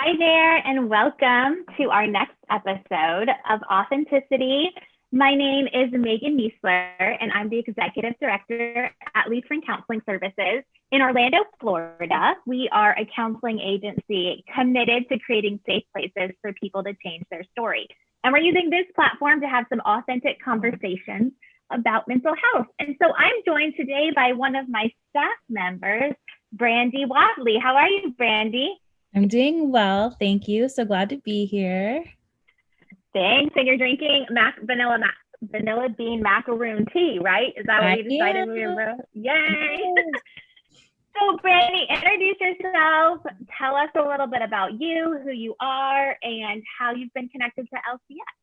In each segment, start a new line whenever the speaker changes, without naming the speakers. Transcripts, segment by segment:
Hi there, and welcome to our next episode of Authenticity. My name is Megan Niesler, and I'm the Executive Director at Leafring Counseling Services in Orlando, Florida. We are a counseling agency committed to creating safe places for people to change their story. And we're using this platform to have some authentic conversations about mental health. And so I'm joined today by one of my staff members, Brandi Wadley. How are you, Brandi?
I'm doing well, thank you. So glad to be here.
Thanks. And you're drinking vanilla bean macaroon tea, right? Is that what
I
we decided we
am.
were? Yay! So, Brandi, introduce yourself. Tell us a little bit about you, who you are, and how you've been connected to LCS.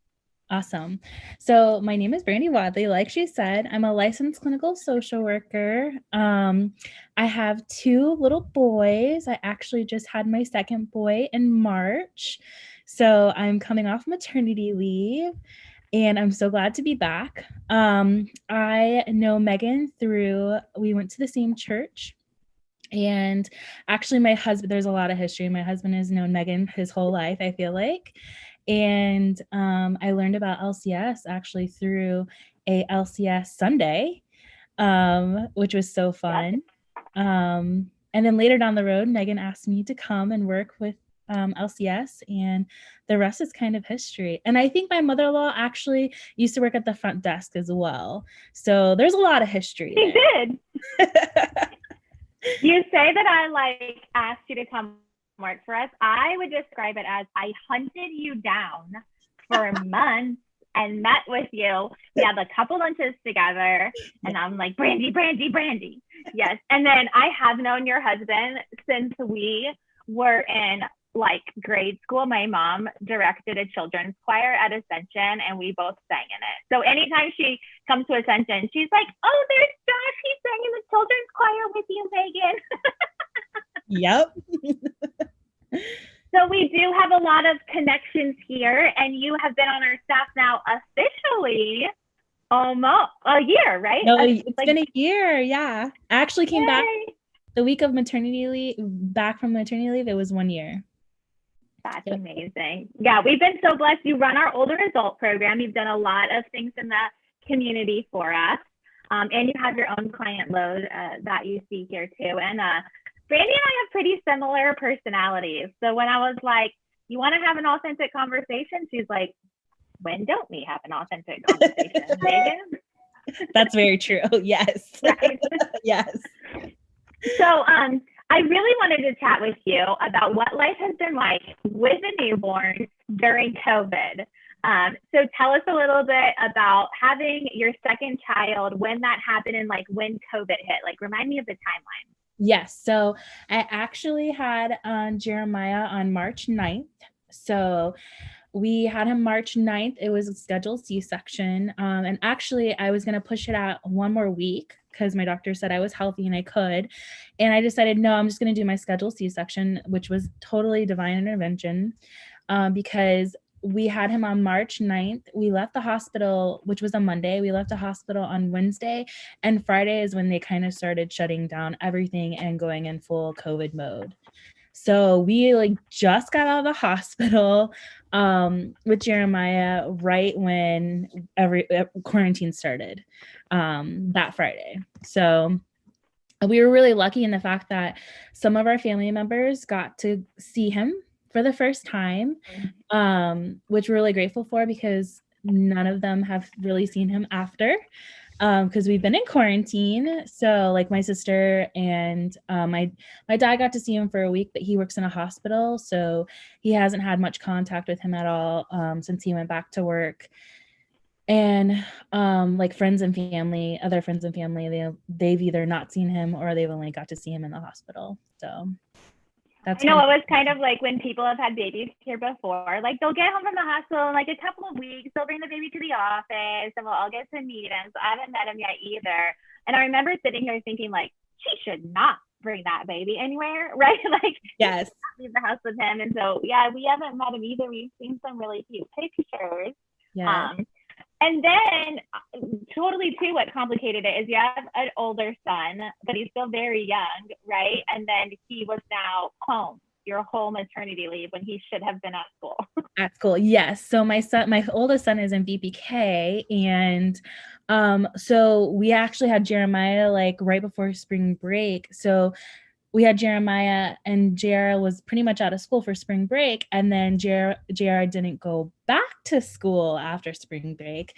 Awesome. So my name is Brandi Wadley. Like she said, I'm a licensed clinical social worker. I have two little boys. I actually just had my second boy in March. So I'm coming off maternity leave and I'm so glad to be back. I know Megan we went to the same church. And actually, my husband, there's a lot of history. My husband has known Megan his whole life, I feel like. And I learned about LCS actually through a LCS Sunday, which was so fun. And then later down the road, Megan asked me to come and work with LCS, and the rest is kind of history. And I think my mother-in-law actually used to work at the front desk as well. So there's a lot of history there.
She did. You say that I asked you to come work for us. I would describe it as I hunted you down for months and met with you. We had a couple lunches together, and I'm like, Brandi. Yes. And then I have known your husband since we were in grade school. My mom directed a children's choir at Ascension, and we both sang in it. So anytime she comes to Ascension, she's like, "Oh, there's Josh. He sang in the children's choir with you,
Yep.
So we do have a lot of connections here, and you have been on our staff now officially almost a year, right?
No, it's been a year. Yeah. I actually came back the week of maternity leave, back from maternity leave. It was 1 year.
That's amazing. Yeah, we've been so blessed. You run our older adult program. You've done a lot of things in the community for us. And you have your own client load that you see here too. And Brandi and I have pretty similar personalities. So when I was like, you want to have an authentic conversation? She's like, when don't we have an authentic conversation, Megan?
That's very true. Yes.
Right?
Yes.
So I really wanted to chat with you about what life has been like with a newborn during COVID. So tell us a little bit about having your second child, when that happened, and when COVID hit. Remind me of the timeline.
Yes. So I actually had Jeremiah on March 9th. So we had him March 9th. It was a scheduled C-section. And actually, I was going to push it out one more week because my doctor said I was healthy and I could. And I decided, no, I'm just going to do my scheduled C-section, which was totally divine intervention because we had him on March 9th. We left the hospital, which was a Monday. We left the hospital on Wednesday, and Friday is when they kind of started shutting down everything and going in full COVID mode. So we just got out of the hospital with Jeremiah right when every quarantine started that Friday. So we were really lucky in the fact that some of our family members got to see him for the first time, which we're really grateful for because none of them have really seen him after because we've been in quarantine. So my sister and my dad got to see him for a week, but he works in a hospital. So he hasn't had much contact with him at all since he went back to work. And friends and family, other friends and family, they've either not seen him or they've only got to see him in the hospital. So
I know it was kind of like when people have had babies here before, they'll get home from the hospital in a couple of weeks, they'll bring the baby to the office and we'll all get to meet him. So I haven't met him yet either. And I remember sitting here thinking she should not bring that baby anywhere, right?
Yes,
leave the house with him. And so, yeah, we haven't met him either. We've seen some really cute pictures.
Yeah.
And then totally too, what complicated it is you have an older son, but he's still very young, right? And then he was now home. your whole maternity leave when he should have been at school.
At school, yes. So my oldest son is in VPK, and so we actually had Jeremiah like right before spring break. So we had Jeremiah, and JR was pretty much out of school for spring break, and then JR didn't go back to school after spring break.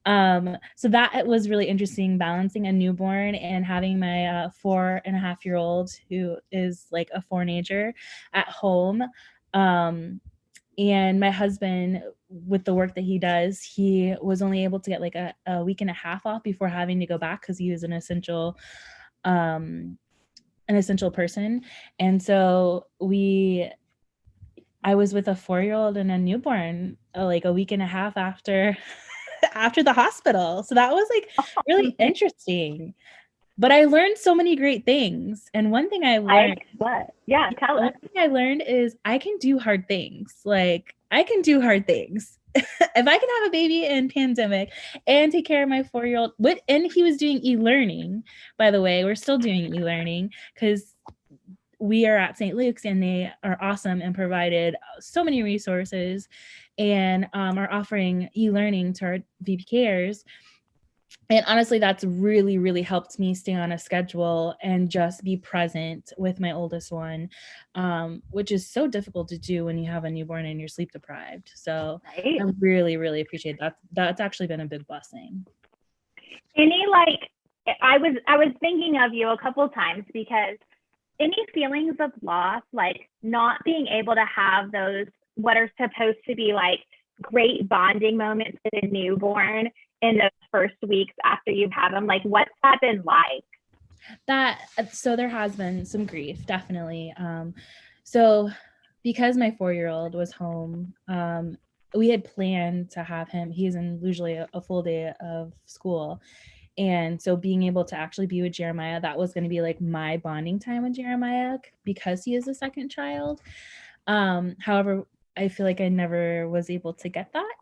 So that was really interesting, balancing a newborn and having my 4.5-year-old who is like a four-nager at home. And my husband, with the work that he does, he was only able to get like a week and a half off before having to go back because he was an essential person. And so I was with a 4-year-old and a newborn like a week and a half after the hospital. So that was like really interesting. But I learned so many great things. And one thing I learned,
Yeah, tell us.
One thing I learned is I can do hard things. Like I can do hard things. If I can have a baby in pandemic and take care of my 4-year-old, and he was doing e-learning, by the way, we're still doing e-learning because we are at St. Luke's and they are awesome and provided so many resources and are offering e-learning to our VPKers. And honestly, that's really, really helped me stay on a schedule and just be present with my oldest one, which is so difficult to do when you have a newborn and you're sleep deprived. So I really, really appreciate that. That's actually been a big blessing.
I was thinking of you a couple times because any feelings of loss, like not being able to have those, what are supposed to be like great bonding moments with a newborn in the first weeks after you've had them, like what's that been like?
So there has been some grief, definitely. So because my 4-year-old was home, we had planned to have him, he's in usually a full day of school. And so being able to actually be with Jeremiah, that was going to be like my bonding time with Jeremiah because he is a second child. However, I feel like I never was able to get that.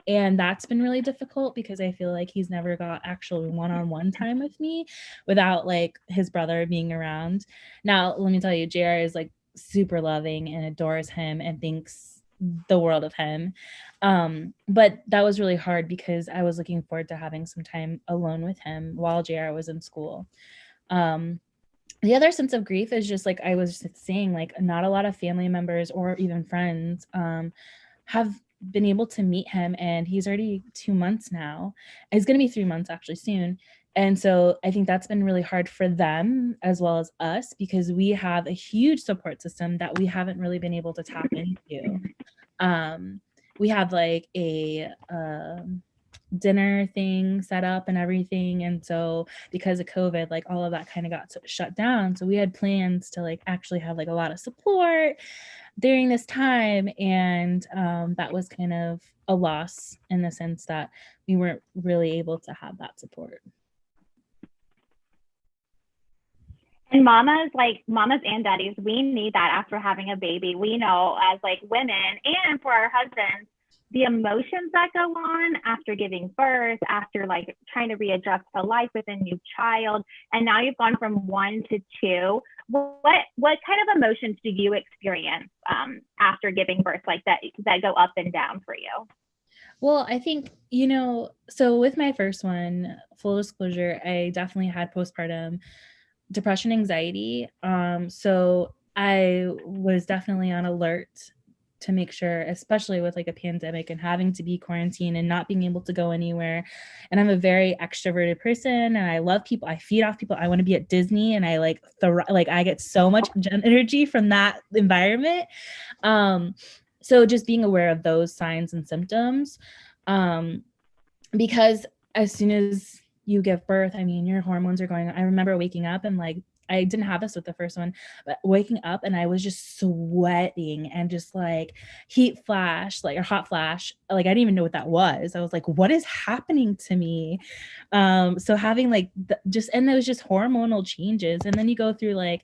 And that's been really difficult because I feel like he's never got actual one-on-one time with me without like his brother being around. Now, let me tell you, JR is like super loving and adores him and thinks the world of him. But that was really hard because I was looking forward to having some time alone with him while JR was in school. The other sense of grief is just like I was saying, like not a lot of family members or even friends have been able to meet him, and he's already 2 months now. It's going to be 3 months actually soon. And so I think that's been really hard for them as well as us because we have a huge support system that we haven't really been able to tap into. We have like a dinner thing set up and everything, and so because of COVID, like all of that kind of got shut down. So we had plans to like actually have like a lot of support during this time, and that was kind of a loss in the sense that we weren't really able to have that support.
And mamas and daddies, we need that after having a baby. We know as like women and for our husbands, the emotions that go on after giving birth, after like trying to readjust to life with a new child. And now you've gone from 1 to 2. What kind of emotions do you experience after giving birth like that go up and down for you?
Well, I think, so with my first one, full disclosure, I definitely had postpartum depression, anxiety. So I was definitely on alert to make sure, especially with like a pandemic and having to be quarantined and not being able to go anywhere. And I'm a very extroverted person and I love people. I feed off people. I want to be at Disney and I like I get so much energy from that environment. So just being aware of those signs and symptoms, because as soon as you give birth, I mean, your hormones are going on. I remember waking up and like, I didn't have this with the first one, but waking up and I was just sweating and just like heat flash, like, or hot flash. Like, I didn't even know what that was. I was like, what is happening to me? So having like and there was just hormonal changes. And then you go through like,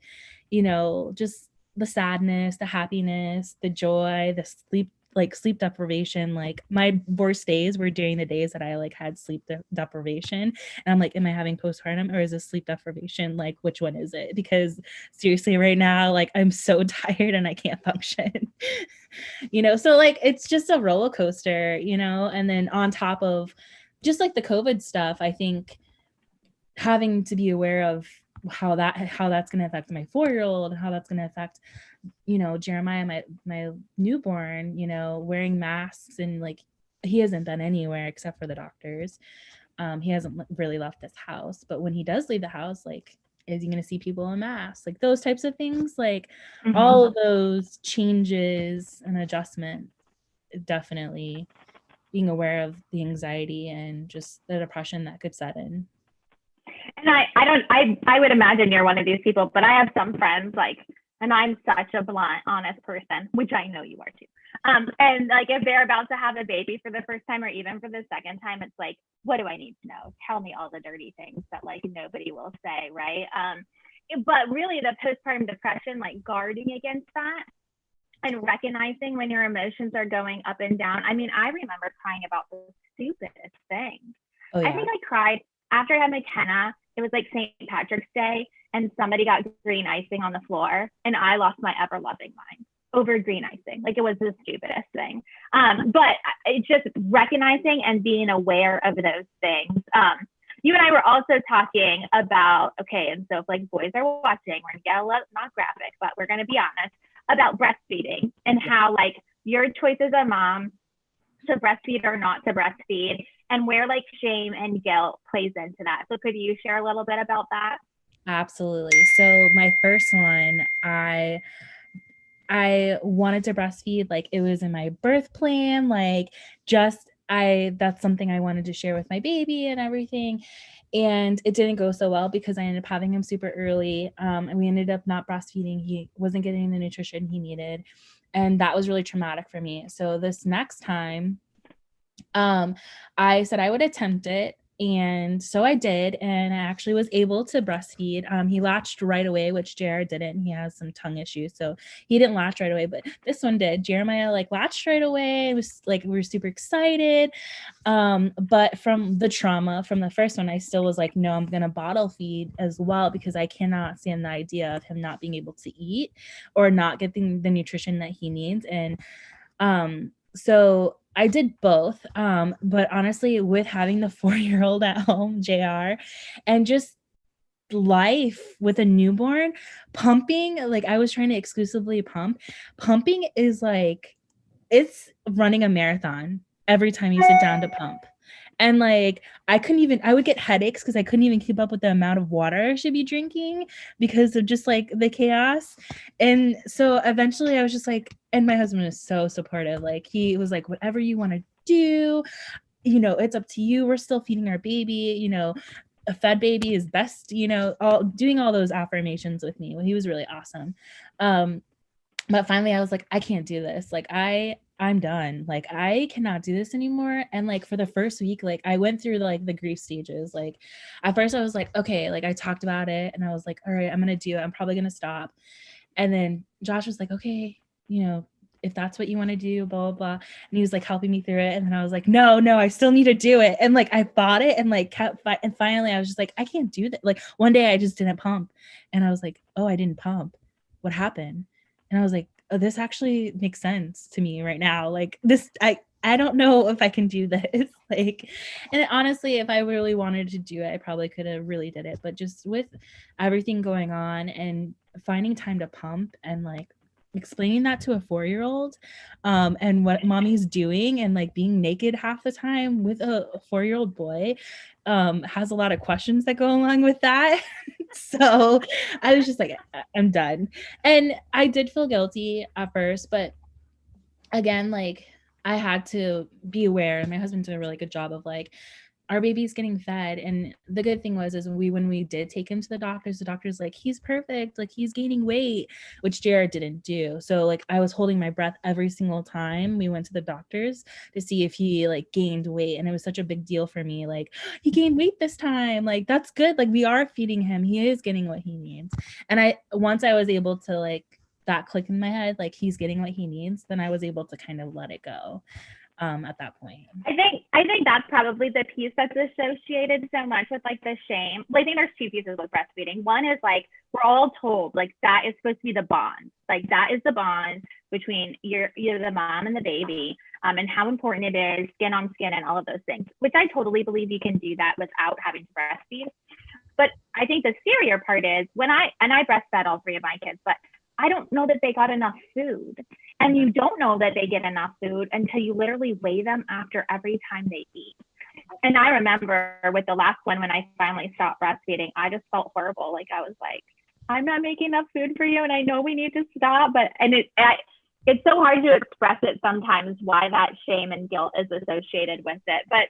just the sadness, the happiness, the joy, the sleep like sleep deprivation, like my worst days were during the days that I like had sleep deprivation. And I'm like, am I having postpartum or is this sleep deprivation? Like, which one is it? Because seriously, right now, like I'm so tired and I can't function. So like it's just a roller coaster, and then on top of just like the COVID stuff, I think having to be aware of how that's going to affect my 4-year-old, how that's going to affect Jeremiah, my newborn, wearing masks, and like he hasn't been anywhere except for the doctors. He hasn't really left this house, but when he does leave the house, like, is he going to see people in masks? Like those types of things, like all of those changes and adjustment, definitely being aware of the anxiety and just the depression that could set in.
And I would imagine you're one of these people, but I have some friends like, and I'm such a blunt, honest person, which I know you are too. And like if they're about to have a baby for the first time or even for the second time, it's like, what do I need to know? Tell me all the dirty things that like nobody will say, right? But really the postpartum depression, like guarding against that and recognizing when your emotions are going up and down. I mean, I remember crying about the stupidest things. Oh, yeah. I think I cried after I had my Kenna. It was like St. Patrick's Day and somebody got green icing on the floor and I lost my ever loving mind over green icing. Like it was the stupidest thing. But it's just recognizing and being aware of those things. You and I were also talking about, okay, and so if like boys are watching, we're gonna get a little, not graphic, but we're gonna be honest about breastfeeding and how like your choice as a mom to breastfeed or not to breastfeed, and where like shame and guilt plays into that. So could you share a little bit about that?
Absolutely. So my first one, I wanted to breastfeed, like it was in my birth plan, like that's something I wanted to share with my baby and everything. And it didn't go so well because I ended up having him super early. And we ended up not breastfeeding. He wasn't getting the nutrition he needed. And that was really traumatic for me. So this next time, I said I would attempt it. And so I did, and I actually was able to breastfeed. He latched right away, which Jared didn't. He has some tongue issues, so he didn't latch right away, but this one did. Jeremiah like latched right away. It was like, we were super excited. But from the trauma from the first one, I still was like, no, I'm going to bottle feed as well, because I cannot stand the idea of him not being able to eat or not getting the nutrition that he needs. And, so I did both. But honestly, with having the 4-year-old at home, JR, and just life with a newborn, pumping, like I was trying to exclusively pumping is like, it's running a marathon every time you sit down to pump. And like, I would get headaches because I couldn't even keep up with the amount of water I should be drinking because of just like the chaos. And so eventually I was just like, and my husband is so supportive. Like he was like, whatever you want to do, it's up to you. We're still feeding our baby, a fed baby is best, doing all those affirmations with me. Well, he was really awesome. But finally I was like, I can't do this. Like I'm done. Like I cannot do this anymore. And like for the first week, like I went through like the grief stages. Like at first I was like, okay, like I talked about it and I was like, all right, I'm going to do it. I'm probably going to stop. And then Josh was like, okay, if that's what you want to do, blah, blah, blah. And he was like helping me through it. And then I was like, no, I still need to do it. And like, I fought it and like and finally I was just like, I can't do that. Like one day I just didn't pump and I was like, oh, I didn't pump. What happened? And I was like, oh, this actually makes sense to me right now. Like this, I don't know if I can do this. Like, and honestly, if I really wanted to do it, I probably could have really did it. But just with everything going on and finding time to pump and like explaining that to a 4-year-old and what mommy's doing and like being naked half the time with a 4-year-old boy has a lot of questions that go along with that. So I was just like, I'm done. And I did feel guilty at first, but again, like I had to be aware, and my husband did a really good job of like, our baby's getting fed. And the good thing was, when we did take him to the doctor's like, he's perfect. Like he's gaining weight, which Jared didn't do. So like I was holding my breath every single time we went to the doctors to see if he like gained weight. And it was such a big deal for me. Like he gained weight this time. Like that's good. Like we are feeding him. He is getting what he needs. And once I was able to like, that clicked in my head, like he's getting what he needs, then I was able to kind of let it go at that point.
I think that's probably the piece that's associated so much with like the shame. Well, I think there's two pieces with breastfeeding. One is like we're all told like that is supposed to be the bond. Like that is the bond between you're the mom and the baby, and how important it is, skin on skin and all of those things, which I totally believe you can do that without having to breastfeed. But I think the scarier part is when I breastfed all three of my kids, but I don't know that they got enough food. And you don't know that they get enough food until you literally weigh them after every time they eat. And I remember with the last one, when I finally stopped breastfeeding, I just felt horrible. Like I was like, I'm not making enough food for you, and I know we need to stop. But it's so hard to express it sometimes why that shame and guilt is associated with it. But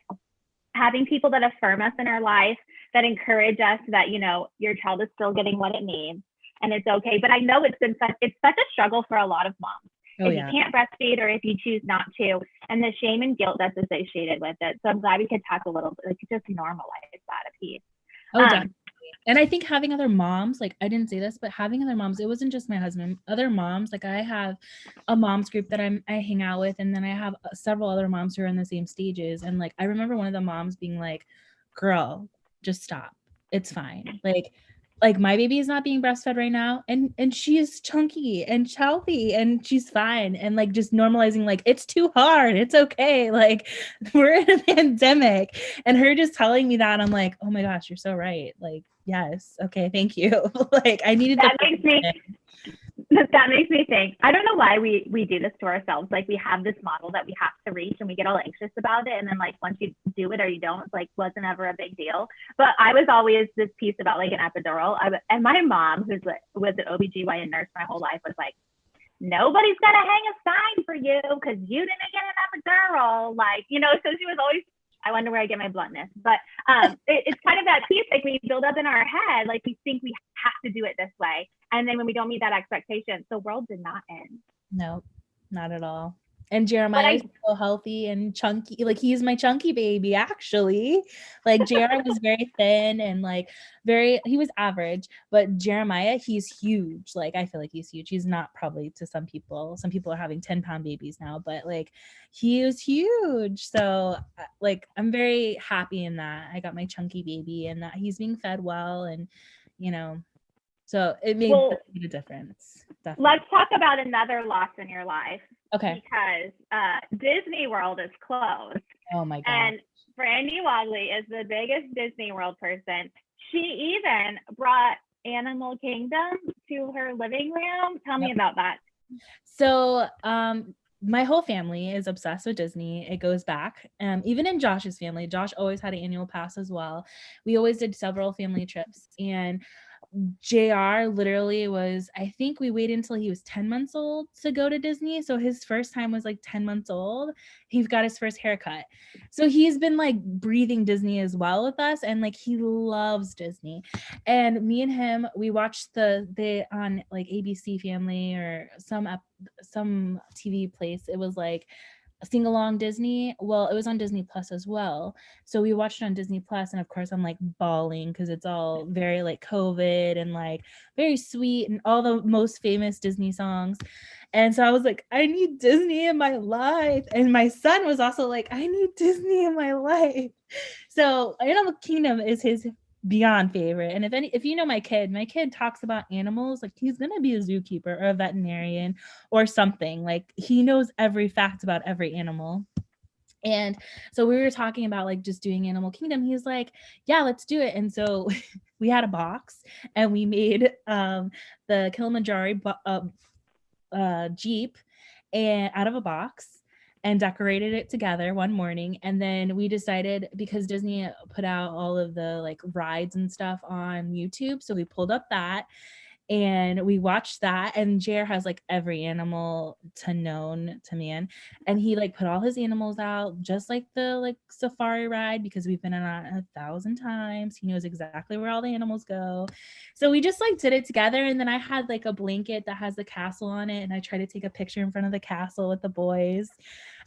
having people that affirm us in our life, that encourage us that, you know, your child is still getting what it needs and it's okay. But I know it's such a struggle for a lot of moms. If you can't breastfeed or if you choose not to, and the shame and guilt that's associated with it. So I'm glad we could talk a little bit, like just normalize that a piece.
Definitely. And I think having other moms, like I didn't say this, but having other moms, it wasn't just my husband, other moms, like I have a moms group that I hang out with, and then I have several other moms who are in the same stages. And like I remember one of the moms being like, girl, just stop. It's fine. Like my baby is not being breastfed right now, and she is chunky and healthy and she's fine, and like just normalizing like it's too hard, it's okay, like we're in a pandemic, and her just telling me that, I'm like, oh my gosh, you're so right, like yes, okay, thank you. Like I needed
that makes me think, I don't know why we do this to ourselves. Like we have this model that we have to reach and we get all anxious about it. And then like once you do it or you don't, it's like wasn't ever a big deal. But I was always this piece about like an epidural. And my mom, who's was an OBGYN nurse my whole life, was like, nobody's gonna hang a sign for you because you didn't get an epidural. Like, you know, so she was always, I wonder where I get my bluntness, but it's kind of that piece like we build up in our head, like we think we have to do it this way. And then when we don't meet that expectation, the world did not end.
No, not at all. And Jeremiah is so healthy and chunky. Like he's my chunky baby, actually. Like Jeremiah was very thin and like he was average, but Jeremiah, he's huge. Like I feel like he's huge. He's not probably to some people. Some people are having 10-pound babies now, but like he is huge. So like I'm very happy in that. I got my chunky baby and that he's being fed well, and you know, so it made a difference. Definitely.
Let's talk about another loss in your life.
Okay.
Because Disney World is closed.
Oh my God.
And Brandi Wadley is the biggest Disney World person. She even brought Animal Kingdom to her living room. Tell me about that.
So my whole family is obsessed with Disney. It goes back. Even in Josh's family, Josh always had an annual pass as well. We always did several family trips, and JR literally was, I think we waited until he was 10 months old to go to Disney. So his first time was like 10 months old. He got his first haircut. So he's been like breathing Disney as well with us. And like, he loves Disney. And me and him, we watched the on like ABC Family or some TV place. It was like Sing Along Disney. Well, it was on Disney Plus as well. So we watched it on Disney Plus, and of course I'm like bawling because it's all very like COVID and like very sweet and all the most famous Disney songs. And so I was like, I need Disney in my life. And my son was also like, I need Disney in my life. So Animal Kingdom is his beyond favorite. And if you know my kid talks about animals like he's gonna be a zookeeper or a veterinarian or something. Like he knows every fact about every animal. And so we were talking about like just doing Animal Kingdom. He's like, yeah, let's do it. And so we had a box and we made the Kilimanjaro Jeep and out of a box and decorated it together one morning. And then we decided, because Disney put out all of the like rides and stuff on YouTube, so we pulled up that and we watched that. And JR has like every animal known to man, and he like put all his animals out, just like the like safari ride, because we've been on it 1,000 times. He knows exactly where all the animals go. So we just like did it together. And then I had like a blanket that has the castle on it, and I tried to take a picture in front of the castle with the boys.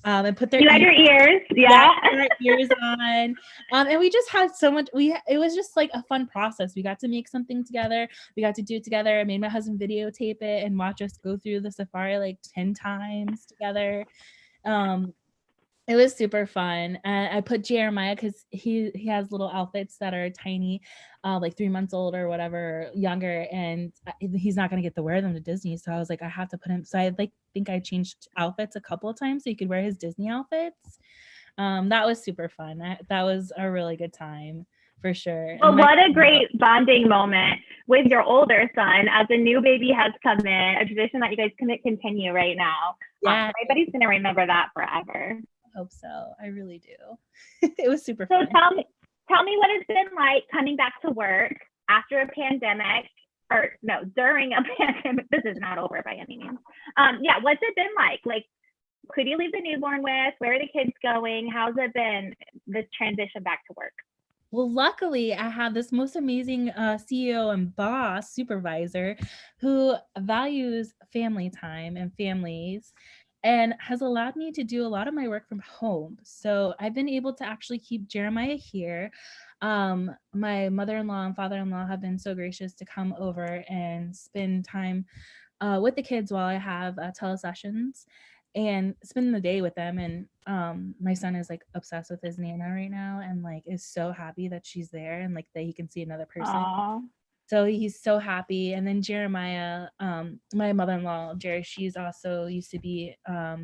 and put their
you had your ears. Yeah.
our ears on. And we just had so much, it was just like a fun process. We got to make something together. We got to do it together. I made my husband videotape it and watch us go through the safari like 10 times together. It was super fun. I put Jeremiah, because he has little outfits that are tiny, like 3 months old or whatever, younger, and he's not gonna get to wear them to Disney. So I was like, I have to put him. So I think I changed outfits a couple of times so he could wear his Disney outfits. That was super fun. That was a really good time for sure.
Well, what a great bonding moment with your older son as a new baby has come in, a tradition that you guys can continue right now.
Yeah,
everybody's gonna remember that forever.
Hope so. I really do. It was super fun.
So tell me what it's been like coming back to work after a pandemic, or no, during a pandemic. This is not over by any means. Yeah, what's it been like? Like, who do you leave the newborn with? Where are the kids going? How's it been, this transition back to work?
Well, luckily, I have this most amazing CEO and boss supervisor who values family time and families, and has allowed me to do a lot of my work from home. So I've been able to actually keep Jeremiah here. My mother-in-law and father-in-law have been so gracious to come over and spend time with the kids while I have telesessions and spend the day with them. And my son is like obsessed with his Nana right now, and like is so happy that she's there and like that he can see another person.
Aww.
So he's so happy. And then Jeremiah, my mother-in-law, Jerry, she's also used to be a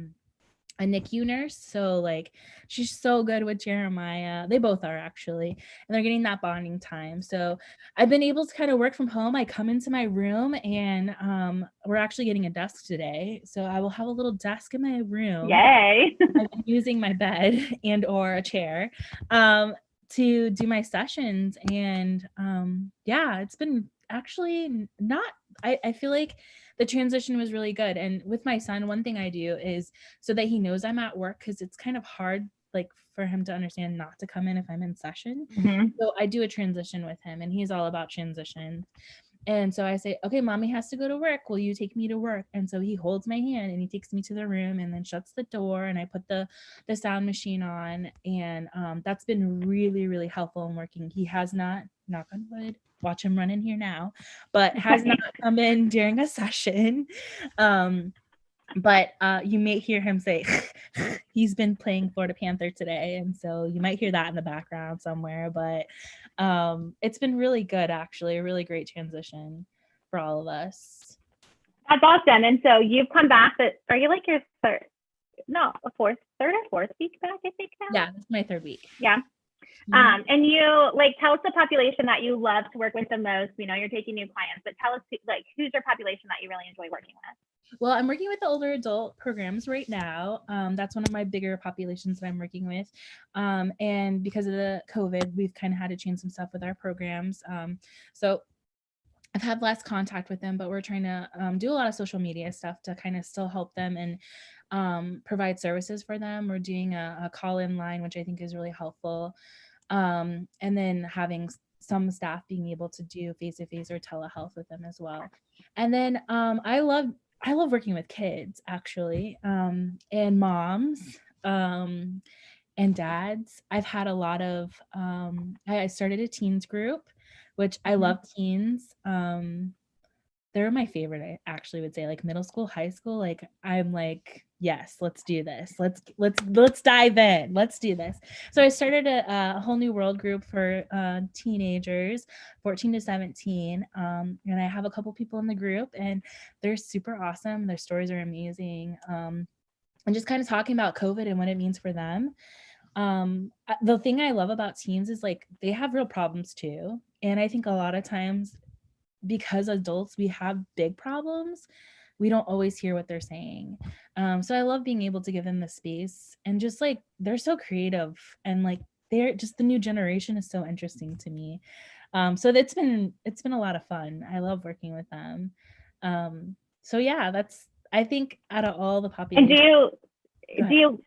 NICU nurse. So like she's so good with Jeremiah. They both are actually, and they're getting that bonding time. So I've been able to kind of work from home. I come into my room and we're actually getting a desk today. So I will have a little desk in my room.
Yay.
I've been using my bed and or a chair to do my sessions. And yeah, it's been actually not, I feel like the transition was really good. And with my son, one thing I do is so that he knows I'm at work, because it's kind of hard like for him to understand not to come in if I'm in session.
Mm-hmm.
So I do a transition with him, and he's all about transition. And so I say, okay, mommy has to go to work. Will you take me to work? And so he holds my hand and he takes me to the room and then shuts the door, and I put the sound machine on. And that's been really, really helpful in working. He has not, knock on wood, watch him run in here now, but has not come in during a session. But you may hear him say, he's been playing Florida Panther today. And so you might hear that in the background somewhere, but it's been really good, actually, a really great transition for all of us.
That's awesome. And so you've come back, but are you like your third or fourth week back, I think now?
Yeah, it's my third week.
Yeah. Mm-hmm. And you like, tell us the population that you love to work with the most. We know you're taking new clients, but tell us like, who's your population that you really enjoy working with?
Well, I'm working with the older adult programs right now. That's one of my bigger populations that I'm working with. And because of the COVID, we've kind of had to change some stuff with our programs. So I've had less contact with them, but we're trying to do a lot of social media stuff to kind of still help them and provide services for them. We're doing a call-in line, which I think is really helpful. And then having some staff being able to do face-to-face or telehealth with them as well. And then I love working with kids, actually, and moms and dads. I've had a lot of, I started a teens group, which I love teens. They're my favorite, I actually would say, like middle school, high school. Like I'm like, yes, let's do this. Let's dive in. Let's do this. So I started a whole new world group for teenagers, 14 to 17. And I have a couple people in the group, and they're super awesome. Their stories are amazing. And just kind of talking about COVID and what it means for them. The thing I love about teens is like they have real problems too. And I think a lot of times, because adults, we have big problems, we don't always hear what they're saying. So I love being able to give them the space, and just like they're so creative, and like they're just, the new generation is so interesting to me. So it's been a lot of fun. I love working with them. So yeah, that's, I think, out of all the population.
And do you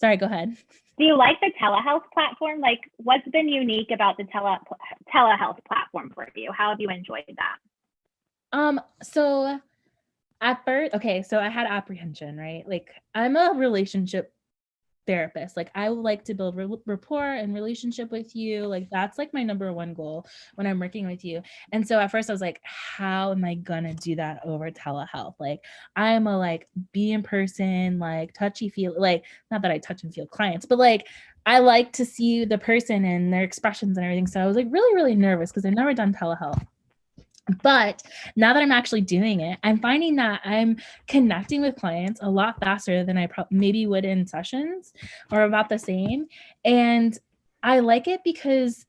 sorry, go ahead.
Do you like the telehealth platform? Like, what's been unique about the telehealth platform for you? How have you enjoyed that?
So At first, okay, so I had apprehension, right? Like, I'm a relationship therapist. Like, I would like to build rapport and relationship with you. Like, that's like my number one goal when I'm working with you. And so at first I was like, how am I gonna do that over telehealth? Like, I'm a like be in person, like touchy feel, like not that I touch and feel clients, but like I like to see the person and their expressions and everything. So I was like really, really nervous because I've never done telehealth. But now that I'm actually doing it, I'm finding that I'm connecting with clients a lot faster than I maybe would in sessions, or about the same. And I like it because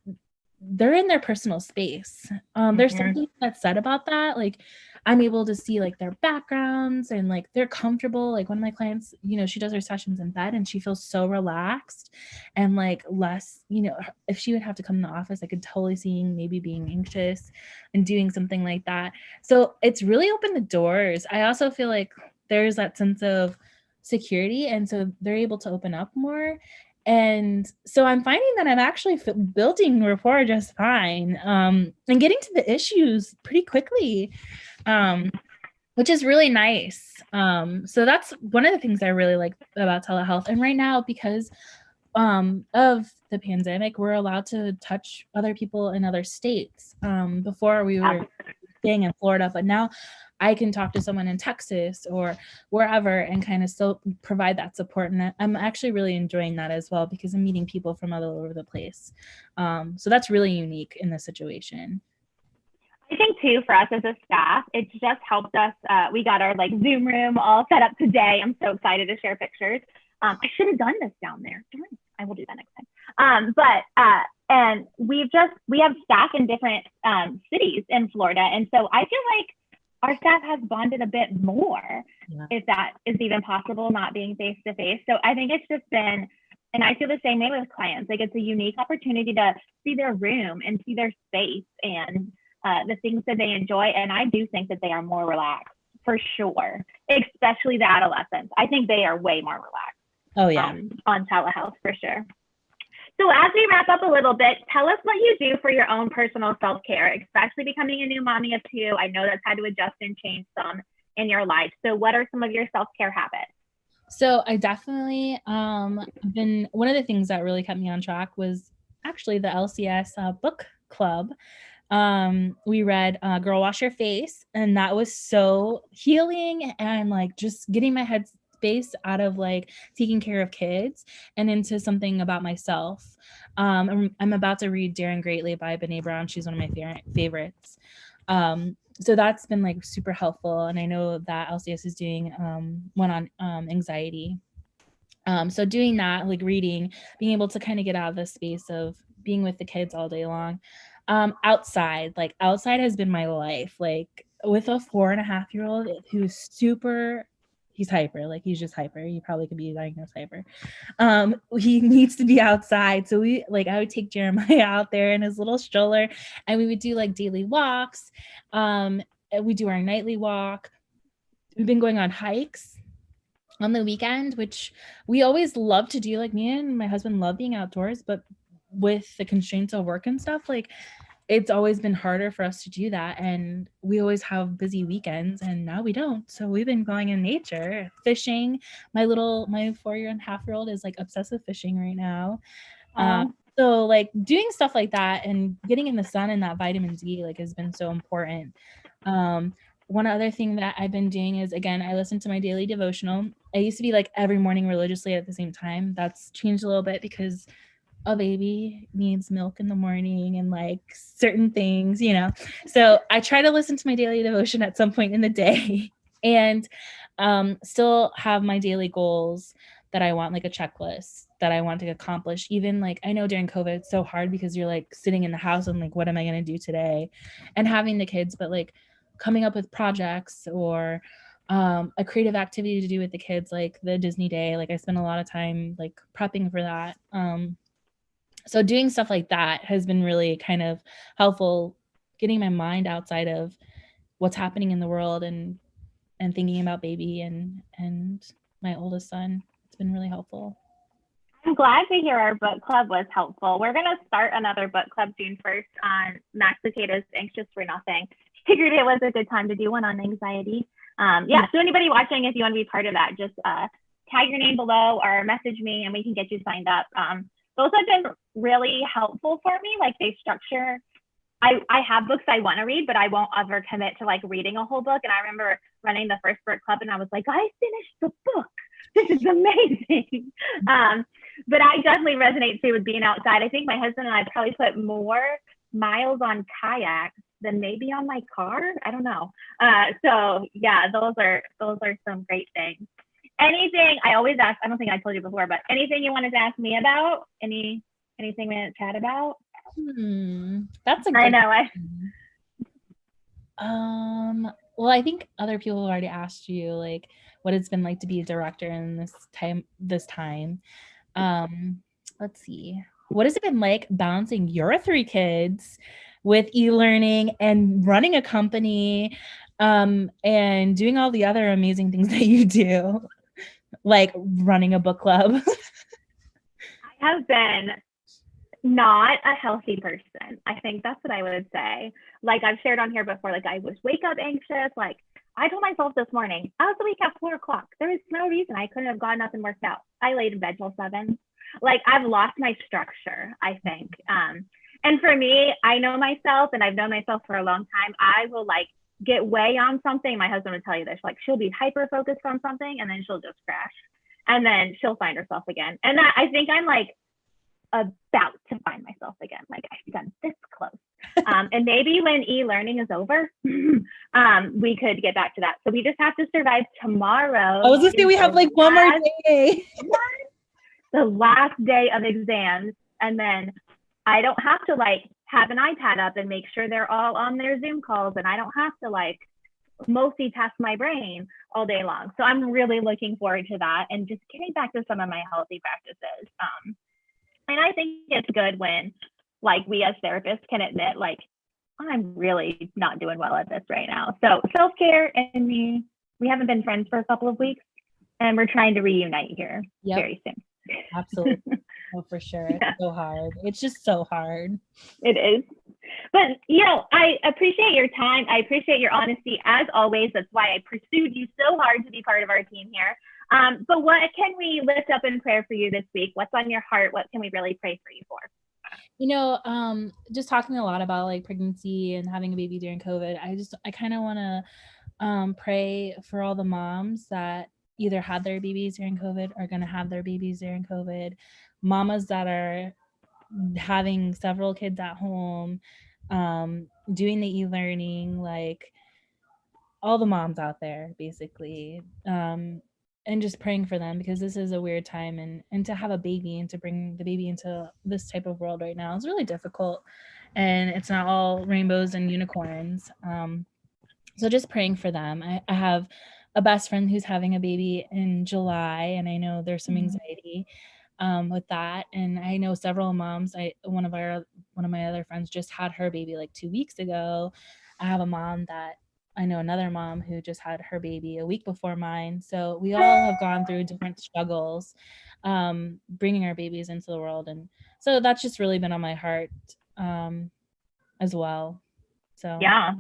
they're in their personal space. There's something that's said about that. Like, I'm able to see like their backgrounds and like they're comfortable. Like, one of my clients, she does her sessions in bed and she feels so relaxed and like less, if she would have to come in the office, I could totally see maybe being anxious and doing something like that. So it's really opened the doors. I also feel like there's that sense of security, and so they're able to open up more. And so I'm finding that I'm actually building rapport just fine, and getting to the issues pretty quickly, which is really nice. So that's one of the things I really like about telehealth. And right now, because of the pandemic, we're allowed to touch other people in other states. Before we were staying in Florida, but now I can talk to someone in Texas or wherever and kind of still provide that support. And I'm actually really enjoying that as well because I'm meeting people from all over the place. So that's really unique in this situation.
I think too, for us as a staff, it's just helped us. We got our like Zoom room all set up today. I'm so excited to share pictures. I should have done this down there. I will do that next time. And we have staff in different cities in Florida. And so I feel like our staff has bonded a bit more, if that is even possible, not being face to face. So I think it's just been, and I feel the same way with clients. Like, it's a unique opportunity to see their room and see their space and the things that they enjoy. And I do think that they are more relaxed for sure, especially the adolescents. I think they are way more relaxed.
Oh, yeah.
On telehealth for sure. So as we wrap up a little bit, tell us what you do for your own personal self-care, especially becoming a new mommy of two. I know that's had to adjust and change some in your life. So what are some of your self-care habits?
So I definitely been, one of the things that really kept me on track was actually the LCS book club. We read Girl Wash Your Face, and that was so healing and like just getting my head space out of like taking care of kids and into something about myself. I'm about to read Daring Greatly by Brandi Brown. She's one of my favorites. So that's been like super helpful. And I know that LCS is doing one on anxiety. So doing that, like reading, being able to kind of get out of the space of being with the kids all day long. Outside has been my life. Like, with a 4.5-year-old who's he's hyper, like he's just hyper. He probably could be diagnosed hyper. He needs to be outside. So I would take Jeremiah out there in his little stroller and we would do like daily walks. We do our nightly walk. We've been going on hikes on the weekend, which we always love to do. Like, me and my husband love being outdoors, but with the constraints of work and stuff, like it's always been harder for us to do that. And we always have busy weekends and now we don't. So we've been going in nature, fishing. My 4.5-year-old is like obsessed with fishing right now. So like doing stuff like that and getting in the sun and that vitamin D like has been so important. One other thing that I've been doing is, again, I listen to my daily devotional. I used to be like every morning religiously at the same time. That's changed a little bit because a baby needs milk in the morning and like certain things, So I try to listen to my daily devotion at some point in the day and still have my daily goals that I want, like a checklist that I want to accomplish. Even like, I know during COVID, it's so hard because you're like sitting in the house and like, what am I going to do today? And having the kids, but like coming up with projects or a creative activity to do with the kids, like the Disney day. Like, I spend a lot of time like prepping for that. So doing stuff like that has been really kind of helpful, getting my mind outside of what's happening in the world and thinking about baby and my oldest son. It's been really helpful.
I'm glad to hear our book club was helpful. We're going to start another book club June 1st on Max Lucado's Anxious for Nothing. Figured it was a good time to do one on anxiety. So anybody watching, if you want to be part of that, just tag your name below or message me and we can get you signed up. Those have been really helpful for me. Like they structure, I have books I want to read, but I won't ever commit to like reading a whole book. And I remember running the first book club and I was like, I finished the book. This is amazing. But I definitely resonate too with being outside. I think my husband and I probably put more miles on kayaks than maybe on my car. I don't know. So yeah, those are some great things. Anything I always ask, I don't think I told you before, but anything you wanted to ask me about? Anything we didn't chat about?
That's a good
I know.
Well, I think other people have already asked you like what it's been like to be a director in this time. Let's see. What has it been like balancing your 3 kids with e-learning and running a company, and doing all the other amazing things that you do, like running a book club?
I have been not a healthy person. I think that's what I would say. Like I've shared on here before, like I would wake up anxious. Like I told myself this morning, I was awake at 4 o'clock. There was no reason I couldn't have gotten up and worked out. I laid in bed till 7. Like I've lost my structure, I think. And for me, I know myself and I've known myself for a long time. I will like get way on something. My husband would tell you this, like she'll be hyper focused on something and then she'll just crash and then she'll find herself again. And I think I'm like about to find myself again. Like I've done this close. And maybe when e-learning is over, we could get back to that. So we just have to survive tomorrow.
I was gonna say we have like one more day.
The last day of exams. And then I don't have to like have an iPad up and make sure they're all on their Zoom calls. And I don't have to like multitask my brain all day long. So I'm really looking forward to that and just getting back to some of my healthy practices. And I think it's good when like we as therapists can admit like, I'm really not doing well at this right now. So self-care and me, we haven't been friends for a couple of weeks and we're trying to reunite here very soon.
Absolutely. Oh, for sure. It's so hard. It's just so hard.
It is. But, you know, I appreciate your time. I appreciate your honesty as always. That's why I pursued you so hard to be part of our team here. But what can we lift up in prayer for you this week? What's on your heart? What can we really pray for you for?
You know, just talking a lot about like pregnancy and having a baby during COVID. I kind of want to pray for all the moms that either had their babies during COVID or going to have their babies during COVID, mamas that are having several kids at home, doing the e-learning, like all the moms out there basically, and just praying for them because this is a weird time, and to have a baby and to bring the baby into this type of world right now is really difficult, and it's not all rainbows and unicorns. So just praying for them. I have a best friend who's having a baby in July, and I know there's some anxiety with that. And I know several moms. One of my other friends just had her baby like 2 weeks ago. I have a mom that I know another mom who just had her baby a week before mine. So we all have gone through different struggles, bringing our babies into the world, and so that's just really been on my heart as well. So
yeah.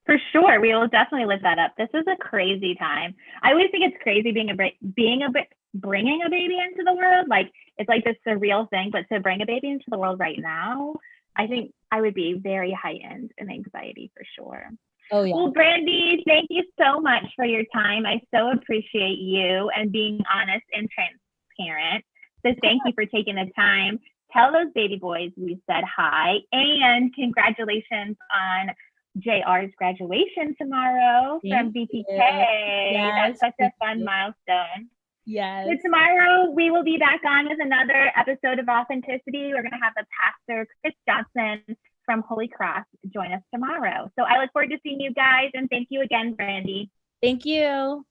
For sure. We will definitely lift that up. This is a crazy time. I always think it's crazy bringing a baby into the world. Like it's like this surreal thing, but to bring a baby into the world right now, I think I would be very heightened in anxiety for sure.
Oh yeah.
Well, Brandi, thank you so much for your time. I so appreciate you and being honest and transparent. So thank you for taking the time. Tell those baby boys we said hi, and congratulations on JR's graduation tomorrow from BPK.
Yes,
that's such a fun milestone.
Yes.
So tomorrow we will be back on with another episode of Authenticity. We're going to have the pastor Chris Johnson from Holy Cross join us tomorrow. So I look forward to seeing you guys, and thank you again, Brandi.
Thank you.